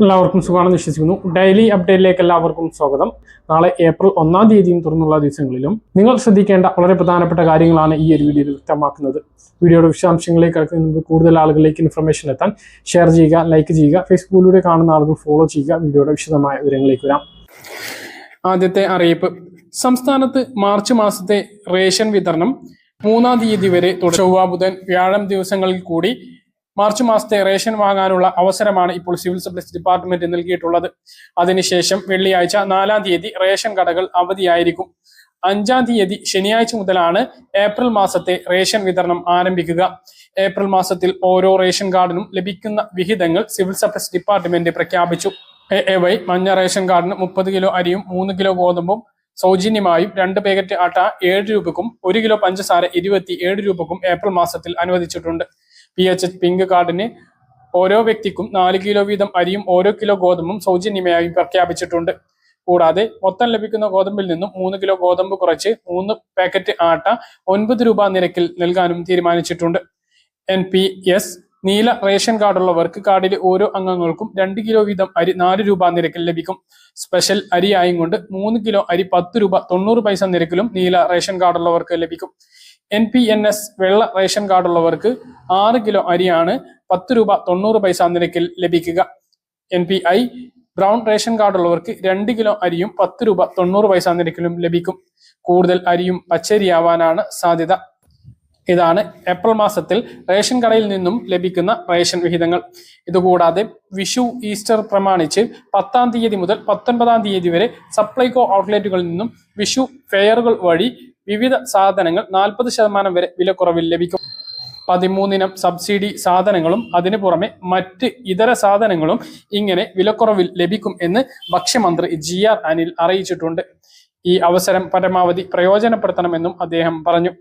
എല്ലാവർക്കും സുഖമാണെന്ന് വിശ്വസിക്കുന്നു. ഡെയിലി അപ്ഡേറ്റിലേക്ക് എല്ലാവർക്കും സ്വാഗതം. നാളെ ഏപ്രിൽ 1-ാം തീയതിയും തുടർന്നുള്ള ദിവസങ്ങളിലും നിങ്ങൾ ശ്രദ്ധിക്കേണ്ട വളരെ പ്രധാനപ്പെട്ട കാര്യങ്ങളാണ് ഈ ഒരു വീഡിയോയിൽ വ്യക്തമാക്കുന്നത്. വീഡിയോയുടെ വിശദാംശങ്ങളിലേക്ക് കടക്കുന്നതിന് കൂടുതൽ ആളുകളിലേക്ക് ഇൻഫർമേഷൻ എത്താൻ ഷെയർ ചെയ്യുക, ലൈക്ക് ചെയ്യുക, ഫേസ്ബുക്കിലൂടെ കാണുന്ന ആളുകൾ ഫോളോ ചെയ്യുക. വീഡിയോയുടെ വിശദമായ വിവരങ്ങളിലേക്ക് വരാം. ആദ്യത്തെ അറിയിപ്പ്: സംസ്ഥാനത്ത് മാർച്ച് മാസത്തെ റേഷൻ വിതരണം 3-ാം തീയതി വരെ ചൊവ്വ, ബുധൻ, വ്യാഴം ദിവസങ്ങളിൽ കൂടി മാർച്ച് മാസത്തെ റേഷൻ വാങ്ങാനുള്ള അവസരമാണ് ഇപ്പോൾ സിവിൽ സപ്ലൈസ് ഡിപ്പാർട്ട്മെന്റ് നൽകിയിട്ടുള്ളത്. അതിനുശേഷം വെള്ളിയാഴ്ച 4-ാം തീയതി റേഷൻ കടകൾ അവധിയായിരിക്കും. 5-ാം തീയതി ശനിയാഴ്ച മുതലാണ് ഏപ്രിൽ മാസത്തെ റേഷൻ വിതരണം ആരംഭിക്കുക. ഏപ്രിൽ മാസത്തിൽ ഓരോ റേഷൻ കാർഡിനും ലഭിക്കുന്ന വിഹിതങ്ങൾ സിവിൽ സപ്ലൈസ് ഡിപ്പാർട്ട്മെന്റ് പ്രഖ്യാപിച്ചു. AAY മഞ്ഞ റേഷൻ കാർഡിന് 30 കിലോ അരിയും 3 കിലോ ഗോതമ്പും സൗജന്യമായും 2 പാക്കറ്റ് ആട്ട 7 രൂപക്കും 1 കിലോ പഞ്ചസാര 27 രൂപക്കും ഏപ്രിൽ മാസത്തിൽ അനുവദിച്ചിട്ടുണ്ട്. PHH പിങ്ക് കാർഡിന് ഓരോ വ്യക്തിക്കും 4 കിലോ വീതം അരിയും ഓരോ കിലോ ഗോതമ്പും സൗജന്യമായും പ്രഖ്യാപിച്ചിട്ടുണ്ട്. കൂടാതെ മൊത്തം ലഭിക്കുന്ന ഗോതമ്പിൽ നിന്നും 3 കിലോ ഗോതമ്പ് കുറച്ച് 3 പാക്കറ്റ് ആട്ട 9 രൂപ നിരക്കിൽ നൽകാനും തീരുമാനിച്ചിട്ടുണ്ട്. NPS നീല റേഷൻ കാർഡുള്ളവർക്ക് കാർഡിലെ ഓരോ അംഗങ്ങൾക്കും 2 കിലോ വീതം അരി 4 രൂപ നിരക്കിൽ ലഭിക്കും. സ്പെഷ്യൽ അരിയായും കൊണ്ട് 3 കിലോ അരി 10 രൂപ 90 പൈസ നിരക്കിലും നീല റേഷൻ കാർഡുള്ളവർക്ക് ലഭിക്കും. NPNS വെള്ള റേഷൻ കാർഡുള്ളവർക്ക് 6 കിലോ അരിയാണ് 10 രൂപ 90 പൈസ നിരക്കിൽ ലഭിക്കുക. NPI ബ്രൗൺ റേഷൻ കാർഡുള്ളവർക്ക് 2 കിലോ അരിയും 10 രൂപ 90 പൈസ നിരക്കിലും ലഭിക്കും. കൂടുതൽ അരിയും പച്ചരിയാവാനാണ് സാധ്യത. ഇതാണ് ഏപ്രിൽ മാസത്തിൽ റേഷൻ കടയിൽ നിന്നും ലഭിക്കുന്ന റേഷൻ വിഹിതങ്ങൾ. ഇതുകൂടാതെ വിഷു, ഈസ്റ്റർ പ്രമാണിച്ച് 10-ാം തീയതി മുതൽ 19-ാം തീയതി വരെ സപ്ലൈകോ ഔട്ട്ലെറ്റുകളിൽ നിന്നും വിഷു ഫെയറുകൾ വഴി വിവിധ സാധനങ്ങൾ 40% വരെ വിലക്കുറവിൽ ലഭിക്കും. 13 സബ്സിഡി സാധനങ്ങളും അതിനു പുറമെ മറ്റ് ഇതര സാധനങ്ങളും ഇങ്ങനെ വിലക്കുറവിൽ ലഭിക്കും എന്ന് ഭക്ഷ്യമന്ത്രി GR അനിൽ അറിയിച്ചിട്ടുണ്ട്. ഈ അവസരം പരമാവധി പ്രയോജനപ്പെടുത്തണമെന്നും അദ്ദേഹം പറഞ്ഞു.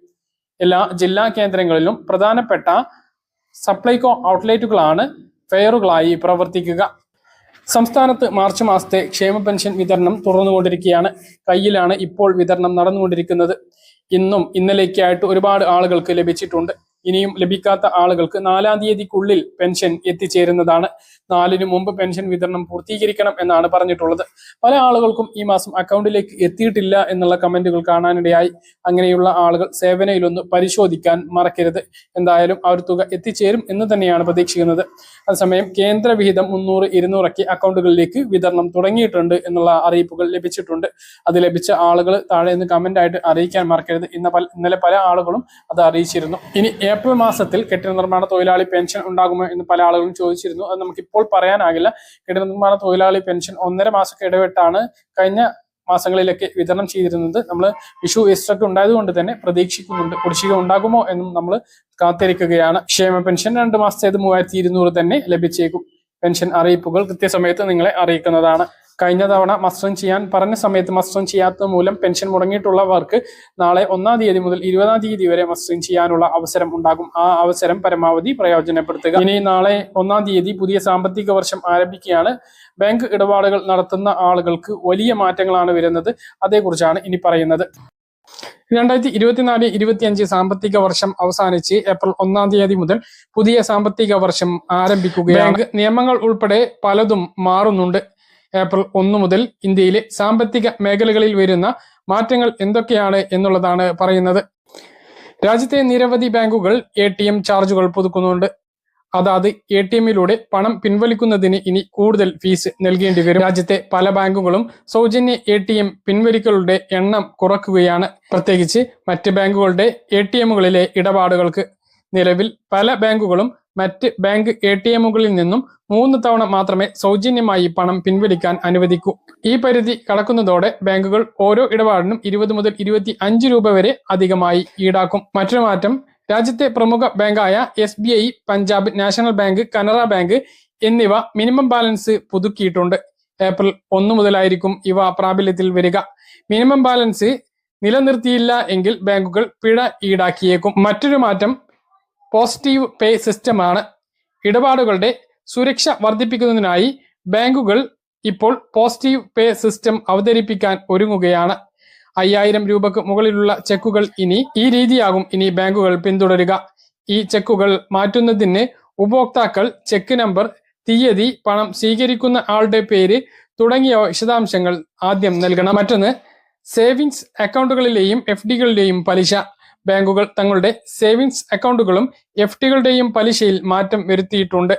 എല്ലാ ജില്ലാ കേന്ദ്രങ്ങളിലും പ്രധാനപ്പെട്ട സപ്ലൈകോ ഔട്ട്ലെറ്റുകളാണ് ഫെയറുകളായി പ്രവർത്തിക്കുക. സംസ്ഥാനത്ത് മാർച്ച് മാസത്തെ ക്ഷേമ പെൻഷൻ വിതരണം തുടർന്നുകൊണ്ടിരിക്കുകയാണ്. കയ്യിലാണ് ഇപ്പോൾ വിതരണം നടന്നുകൊണ്ടിരിക്കുന്നത്. ഇന്നും ഇന്നലേക്കായിട്ട് ഒരുപാട് ആളുകൾക്ക് ലഭിച്ചിട്ടുണ്ട്. ഇനിയും ലഭിക്കാത്ത ആളുകൾക്ക് 4-ാം തീയതിക്കുള്ളിൽ പെൻഷൻ എത്തിച്ചേരുന്നതാണ്. 4-ന് മുമ്പ് പെൻഷൻ വിതരണം പൂർത്തീകരിക്കണം എന്നാണ് പറഞ്ഞിട്ടുള്ളത്. പല ആളുകൾക്കും ഈ മാസം അക്കൗണ്ടിലേക്ക് എത്തിയിട്ടില്ല എന്നുള്ള കമന്റുകൾ കാണാനിടയായി. അങ്ങനെയുള്ള ആളുകൾ സേവനയിലൊന്ന് പരിശോധിക്കാൻ മറക്കരുത്. എന്തായാലും ആ ഒരു തുക എത്തിച്ചേരും എന്ന് തന്നെയാണ് പ്രതീക്ഷിക്കുന്നത്. അതേസമയം കേന്ദ്ര വിഹിതം 300-200 അക്കൗണ്ടുകളിലേക്ക് വിതരണം തുടങ്ങിയിട്ടുണ്ട് എന്നുള്ള അറിയിപ്പുകൾ ലഭിച്ചിട്ടുണ്ട്. അത് ലഭിച്ച ആളുകൾ താഴെ നിന്ന് കമന്റ് ആയിട്ട് അറിയിക്കാൻ മറക്കരുത്. ഇന്നലെ പല ആളുകളും അത് അറിയിച്ചിരുന്നു. ഇനി ഏപ്രിൽ മാസത്തിൽ കെട്ടിട നിർമ്മാണ തൊഴിലാളി പെൻഷൻ ഉണ്ടാകുമോ എന്ന് പല ആളുകളും ചോദിച്ചിരുന്നു. അത് നമുക്കിപ്പോൾ പറയാനാകില്ല. കെട്ടിട നിർമ്മാണ തൊഴിലാളി പെൻഷൻ 1.5 മാസമൊക്കെ ഇടവിട്ടാണ് കഴിഞ്ഞ മാസങ്ങളിലൊക്കെ വിതരണം ചെയ്തിരുന്നത്. നമ്മൾ വിഷു, ഈസ്റ്ററൊക്കെ ഉണ്ടായതുകൊണ്ട് തന്നെ പ്രതീക്ഷിക്കുന്നുണ്ട്. കുടിശ്ശിക ഉണ്ടാകുമോ എന്നും നമ്മൾ കാത്തിരിക്കുകയാണ്. ക്ഷേമ പെൻഷൻ 2 മാസത്തേത് 3200 തന്നെ ലഭിച്ചേക്കും. പെൻഷൻ അറിയിപ്പുകൾ കൃത്യസമയത്ത് നിങ്ങളെ അറിയിക്കുന്നതാണ്. കഴിഞ്ഞ തവണ മസ്റ്ററിംഗ് ചെയ്യാൻ പറഞ്ഞ സമയത്ത് മസ്റ്ററിംഗ് ചെയ്യാത്തത് മൂലം പെൻഷൻ മുടങ്ങിയിട്ടുള്ളവർക്ക് നാളെ 1-ാം തീയതി മുതൽ 20-ാം തീയതി വരെ മസ്റ്ററിംഗ് ചെയ്യാനുള്ള അവസരം ഉണ്ടാകും. ആ അവസരം പരമാവധി പ്രയോജനപ്പെടുത്തുക. ഇനി നാളെ 1-ാം തീയതി പുതിയ സാമ്പത്തിക വർഷം ആരംഭിക്കുകയാണ്. ബാങ്ക് ഇടപാടുകൾ നടത്തുന്ന ആളുകൾക്ക് വലിയ മാറ്റങ്ങളാണ് വരുന്നത്. അതേക്കുറിച്ചാണ് ഇനി പറയുന്നത്. 2024-25 സാമ്പത്തിക വർഷം അവസാനിച്ച് ഏപ്രിൽ 1-ാം തീയതി മുതൽ പുതിയ സാമ്പത്തിക വർഷം ആരംഭിക്കുകയാണ്. ബാങ്ക് നിയമങ്ങൾ ഉൾപ്പെടെ പലതും മാറുന്നുണ്ട്. ഏപ്രിൽ 1 മുതൽ ഇന്ത്യയിലെ സാമ്പത്തിക മേഖലകളിൽ വരുന്ന മാറ്റങ്ങൾ എന്തൊക്കെയാണ് എന്നുള്ളതാണ് പറയുന്നത്. രാജ്യത്തെ നിരവധി ബാങ്കുകൾ ATM ചാർജുകൾ പുതുക്കുന്നുണ്ട്. അതായത് ATMിലൂടെ പണം പിൻവലിക്കുന്നതിന് ഇനി കൂടുതൽ ഫീസ് നൽകേണ്ടി വരും. രാജ്യത്തെ പല ബാങ്കുകളും സൗജന്യ ATM പിൻവലിക്കലുടെ എണ്ണം കുറയ്ക്കുകയാണ്. പ്രത്യേകിച്ച് മറ്റ് ബാങ്കുകളുടെ ATMകളിലെ ഇടപാടുകൾക്ക്. നിലവിൽ പല ബാങ്കുകളും മറ്റ് ബാങ്ക് ATMകളിൽ നിന്നും 3 തവണ മാത്രമേ സൗജന്യമായി പണം പിൻവലിക്കാൻ അനുവദിക്കൂ. ഈ പരിധി കടക്കുന്നതോടെ ബാങ്കുകൾ ഓരോ ഇടപാടിനും 20 മുതൽ 25 രൂപ വരെ അധികമായി ഈടാക്കും. മറ്റൊരു മാറ്റം, രാജ്യത്തെ പ്രമുഖ ബാങ്കായ SBI, Punjab national bank, Canara bank എന്നിവ മിനിമം ബാലൻസ് പുതുക്കിയിട്ടുണ്ട്. ഏപ്രിൽ 1 മുതലായിരിക്കും ഇവ പ്രാബല്യത്തിൽ വരിക. മിനിമം ബാലൻസ് നിലനിർത്തിയില്ല എങ്കിൽ ബാങ്കുകൾ പിഴ ഈടാക്കിയേക്കും. മറ്റൊരു മാറ്റം പോസിറ്റീവ് പേ സിസ്റ്റമാണ്. ഇടപാടുകളുടെ സുരക്ഷ വർദ്ധിപ്പിക്കുന്നതിനായി ബാങ്കുകൾ ഇപ്പോൾ പോസിറ്റീവ് പേ സിസ്റ്റം അവതരിപ്പിക്കാൻ ഒരുങ്ങുകയാണ്. 5000 രൂപക്ക് മുകളിലുള്ള ചെക്കുകൾ ഈ രീതിയാകും ഇനി ബാങ്കുകൾ പിന്തുടരുക. ഈ ചെക്കുകൾ മാറ്റുന്നതിന് ഉപഭോക്താക്കൾ ചെക്ക് നമ്പർ തീയതി, പണം സ്വീകരിക്കുന്ന ആളുടെ പേര് തുടങ്ങിയ വിശദാംശങ്ങൾ ആദ്യം നൽകണം. മറ്റൊന്ന്, സേവിങ്സ് അക്കൗണ്ടുകളിലെയും FDകളിലെയും പലിശ. ബാങ്കുകൾ തങ്ങളുടെ സേവിങ്സ് അക്കൗണ്ടുകളും FDകളുടെയും പലിശയിൽ മാറ്റം വരുത്തിയിട്ടുണ്ട്.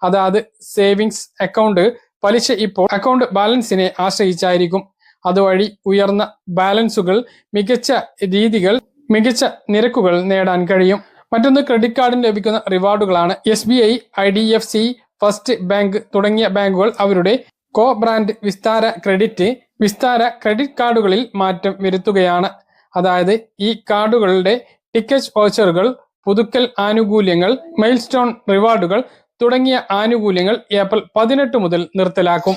അതായത് സേവിങ്സ് അക്കൗണ്ട് പലിശ ഇപ്പോൾ അക്കൗണ്ട് ബാലൻസിനെ ആശ്രയിച്ചായിരിക്കും. അതുവഴി ഉയർന്ന ബാലൻസുകൾ, മികച്ച നിരക്കുകൾ നേടാൻ കഴിയും. മറ്റൊന്ന്, ക്രെഡിറ്റ് കാർഡിന് ലഭിക്കുന്ന റിവാർഡുകളാണ്. SBI, IDFC, ഫസ്റ്റ് ബാങ്ക് തുടങ്ങിയ ബാങ്കുകൾ അവരുടെ കോ ബ്രാൻഡ് വിസ്താര ക്രെഡിറ്റ് കാർഡുകളിൽ മാറ്റം വരുത്തുകയാണ്. അതായത് ഈ കാർഡുകളുടെ ടിക്കറ്റ് വൗച്ചറുകൾ, പുതുക്കൽ ആനുകൂല്യങ്ങൾ, മൈൽ സ്റ്റോൺ റിവാർഡുകൾ തുടങ്ങിയ ആനുകൂല്യങ്ങൾ ഏപ്രിൽ 18 മുതൽ നിർത്തലാക്കും.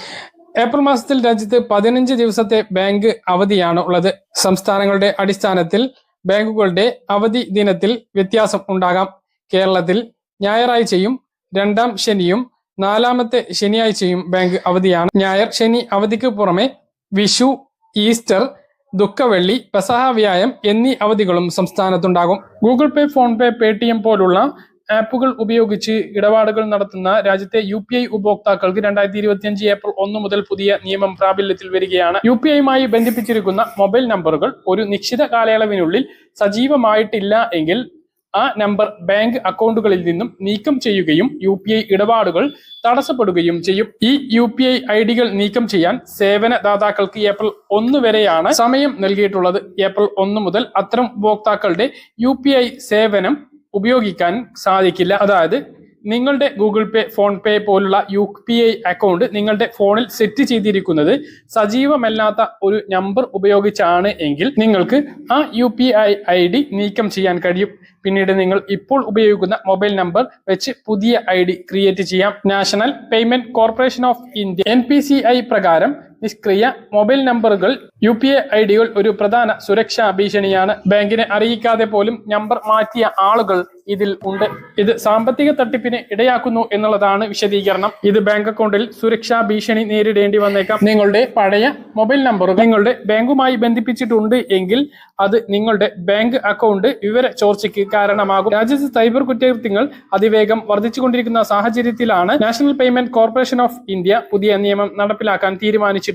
ഏപ്രിൽ മാസത്തിൽ രാജ്യത്ത് 15 ദിവസത്തെ ബാങ്ക് അവധിയാണ് ഉള്ളത്. സംസ്ഥാനങ്ങളുടെ അടിസ്ഥാനത്തിൽ ബാങ്കുകളുടെ അവധി ദിനത്തിൽ വ്യത്യാസം ഉണ്ടാകാം. കേരളത്തിൽ ഞായറാഴ്ചയും 2ാം ശനിയും 4ാമത്തെ ശനിയാഴ്ചയും ബാങ്ക് അവധിയാണ്. ഞായർ, ശനി അവധിക്ക് പുറമെ വിഷു, ഈസ്റ്റർ, ദുഃഖവെള്ളി, പെസഹ വ്യായം എന്നീ അവധികളും സംസ്ഥാനത്തുണ്ടാകും. ഗൂഗിൾ പേ, ഫോൺ പേ, പേടിഎം പോലുള്ള ആപ്പുകൾ ഉപയോഗിച്ച് ഇടപാടുകൾ നടത്തുന്ന രാജ്യത്തെ UPI ഉപഭോക്താക്കൾക്ക് 2025 ഏപ്രിൽ 1 മുതൽ പുതിയ നിയമം പ്രാബല്യത്തിൽ വരികയാണ്. UPIയുമായി ബന്ധിപ്പിച്ചിരിക്കുന്ന മൊബൈൽ നമ്പറുകൾ ഒരു നിശ്ചിത കാലയളവിനുള്ളിൽ സജീവമായിട്ടില്ല എങ്കിൽ ആ നമ്പർ ബാങ്ക് അക്കൗണ്ടുകളിൽ നിന്നും നീക്കം ചെയ്യുകയും UPI ഇടപാടുകൾ തടസ്സപ്പെടുകയും ചെയ്യും. ഈ UPI IDകൾ നീക്കം ചെയ്യാൻ സേവന ദാതാക്കൾക്ക് ഏപ്രിൽ 1 വരെയാണ് സമയം നൽകിയിട്ടുള്ളത്. ഏപ്രിൽ 1 മുതൽ അത്തരം ഉപഭോക്താക്കളുടെ UPI സേവനം ഉപയോഗിക്കാൻ സാധിക്കില്ല. അതായത് നിങ്ങളുടെ ഗൂഗിൾ പേ, ഫോൺ പേ പോലുള്ള UPI അക്കൗണ്ട് നിങ്ങളുടെ ഫോണിൽ സെറ്റ് ചെയ്തിരിക്കുന്നത് സജീവമല്ലാത്ത ഒരു നമ്പർ ഉപയോഗിച്ചാണ് എങ്കിൽ നിങ്ങൾക്ക് ആ UPI ID നീക്കം ചെയ്യാൻ കഴിയും. പിന്നീട് നിങ്ങൾ ഇപ്പോൾ ഉപയോഗിക്കുന്ന മൊബൈൽ നമ്പർ വെച്ച് പുതിയ ID ക്രിയേറ്റ് ചെയ്യാം. National payment corporation of India NPCI പ്രകാരം നിഷ്ക്രിയ മൊബൈൽ നമ്പറുകൾ, UPI IDകൾ ഒരു പ്രധാന സുരക്ഷാ ഭീഷണിയാണ്. ബാങ്കിനെ അറിയിക്കാതെ പോലും നമ്പർ മാറ്റിയ ആളുകൾ ഇതിൽ ഉണ്ട്. ഇത് സാമ്പത്തിക തട്ടിപ്പിന് ഇടയാക്കുന്നു എന്നുള്ളതാണ് വിശദീകരണം. ഇത് ബാങ്ക് അക്കൗണ്ടിൽ സുരക്ഷാ ഭീഷണി നേരിടേണ്ടി വന്നേക്കാം. നിങ്ങളുടെ പഴയ മൊബൈൽ നമ്പറുകൾ നിങ്ങളുടെ ബാങ്കുമായി ബന്ധിപ്പിച്ചിട്ടുണ്ട് എങ്കിൽ അത് നിങ്ങളുടെ ബാങ്ക് അക്കൗണ്ട് വിവര ചോർച്ചയ്ക്ക് കാരണമാകും. രാജ്യത്ത് സൈബർ കുറ്റകൃത്യങ്ങൾ അതിവേഗം വർദ്ധിച്ചുകൊണ്ടിരിക്കുന്ന സാഹചര്യത്തിലാണ് national payment corporation of India പുതിയ നിയമം നടപ്പിലാക്കാൻ തീരുമാനിച്ചിട്ടുള്ളത്.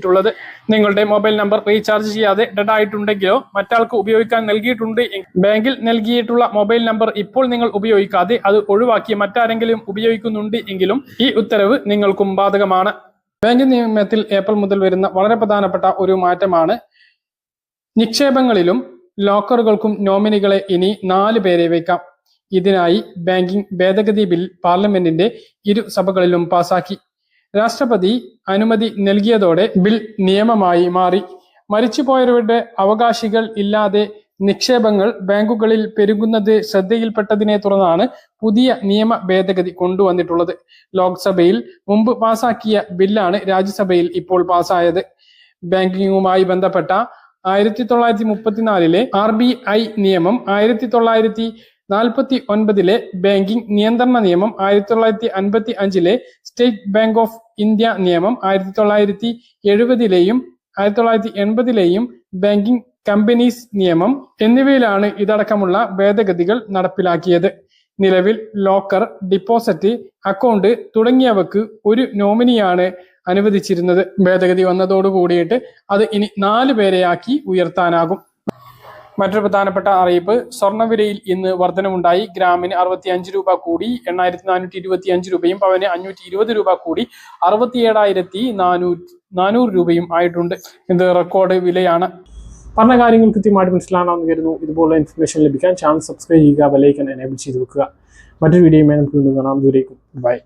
നിങ്ങളുടെ മൊബൈൽ നമ്പർ റീചാർജ് ചെയ്യാതെ ഡെഡ് ആയിട്ടുണ്ടെങ്കിലോ മറ്റാൾക്ക് ഉപയോഗിക്കാൻ നൽകിയിട്ടുണ്ട് ബാങ്കിൽ നൽകിയിട്ടുള്ള മൊബൈൽ നമ്പർ ഇപ്പോൾ നിങ്ങൾ ഉപയോഗിക്കാതെ അത് ഒഴിവാക്കി മറ്റാരെങ്കിലും ഉപയോഗിക്കുന്നുണ്ട് എങ്കിലും ഈ ഉത്തരവ് നിങ്ങൾക്കും ബാധകമാണ്. ബാങ്ക് നിയമത്തിൽ ഏപ്രിൽ മുതൽ വരുന്ന വളരെ പ്രധാനപ്പെട്ട ഒരു മാറ്റമാണ് നിക്ഷേപങ്ങളിലും ലോക്കറുകൾക്കും നോമിനികളെ ഇനി 4 പേരെ വയ്ക്കാം. ഇതിനായി ബാങ്കിംഗ് ഭേദഗതി ബിൽ പാർലമെന്റിന്റെ ഇരു സഭകളിലും പാസാക്കി. രാഷ്ട്രപതി അനുമതി നൽകിയതോടെ ബിൽ നിയമമായി മാറി. മരിച്ചുപോയവരുടെ അവകാശികൾ ഇല്ലാതെ നിക്ഷേപങ്ങൾ ബാങ്കുകളിൽ പെരുകുന്നത് ശ്രദ്ധയിൽപ്പെട്ടതിനെ തുടർന്നാണ് പുതിയ നിയമ ഭേദഗതി കൊണ്ടുവന്നിട്ടുള്ളത്. ലോക്സഭയിൽ മുമ്പ് പാസാക്കിയ ബില്ലാണ് രാജ്യസഭയിൽ ഇപ്പോൾ പാസായത്. ബാങ്കിങ്ങുമായി ബന്ധപ്പെട്ട 1934 RBI നിയമം, 1949 ബാങ്കിംഗ് നിയന്ത്രണ നിയമം, 1955 സ്റ്റേറ്റ് ബാങ്ക് ഓഫ് ഇന്ത്യ നിയമം, 1970 1980 ബാങ്കിംഗ് കമ്പനീസ് നിയമം എന്നിവയിലാണ് ഇതടക്കമുള്ള ഭേദഗതികൾ നടപ്പിലാക്കിയത്. നിലവിൽ ലോക്കർ, ഡിപ്പോസിറ്റ് അക്കൗണ്ട് തുടങ്ങിയവക്ക് ഒരു നോമിനിയാണ് അനുവദിച്ചിരുന്നത്. ഭേദഗതി വന്നതോടുകൂടിയിട്ട് അത് ഇനി 4 പേരെയാക്കി ഉയർത്താനാകും. മറ്റൊരു പ്രധാനപ്പെട്ട അറിയിപ്പ്, സ്വർണ്ണവിലയിൽ ഇന്ന് വർധനമുണ്ടായി. ഗ്രാമിന് 65 രൂപ കൂടി 8425 രൂപയും പവന് 520 രൂപ കൂടി 67,400 രൂപയും ആയിട്ടുണ്ട്. ഇത് റെക്കോർഡ് വിലയാണ്. പറഞ്ഞ കാര്യങ്ങൾ കൃത്യമായിട്ട് മനസ്സിലാണെന്ന് കരുതുന്നു. ഇതുപോലെ ഇൻഫർമേഷൻ ലഭിക്കാൻ ചാനൽ സബ്സ്ക്രൈബ് ചെയ്യുക, ബെൽ ഐക്കൺ എനേബിൾ ചെയ്ത് വെക്കുക. മറ്റൊരു വീഡിയോയുമായി നമുക്ക് വീണ്ടും കാണാം. ദൂരേക്കും ബൈ.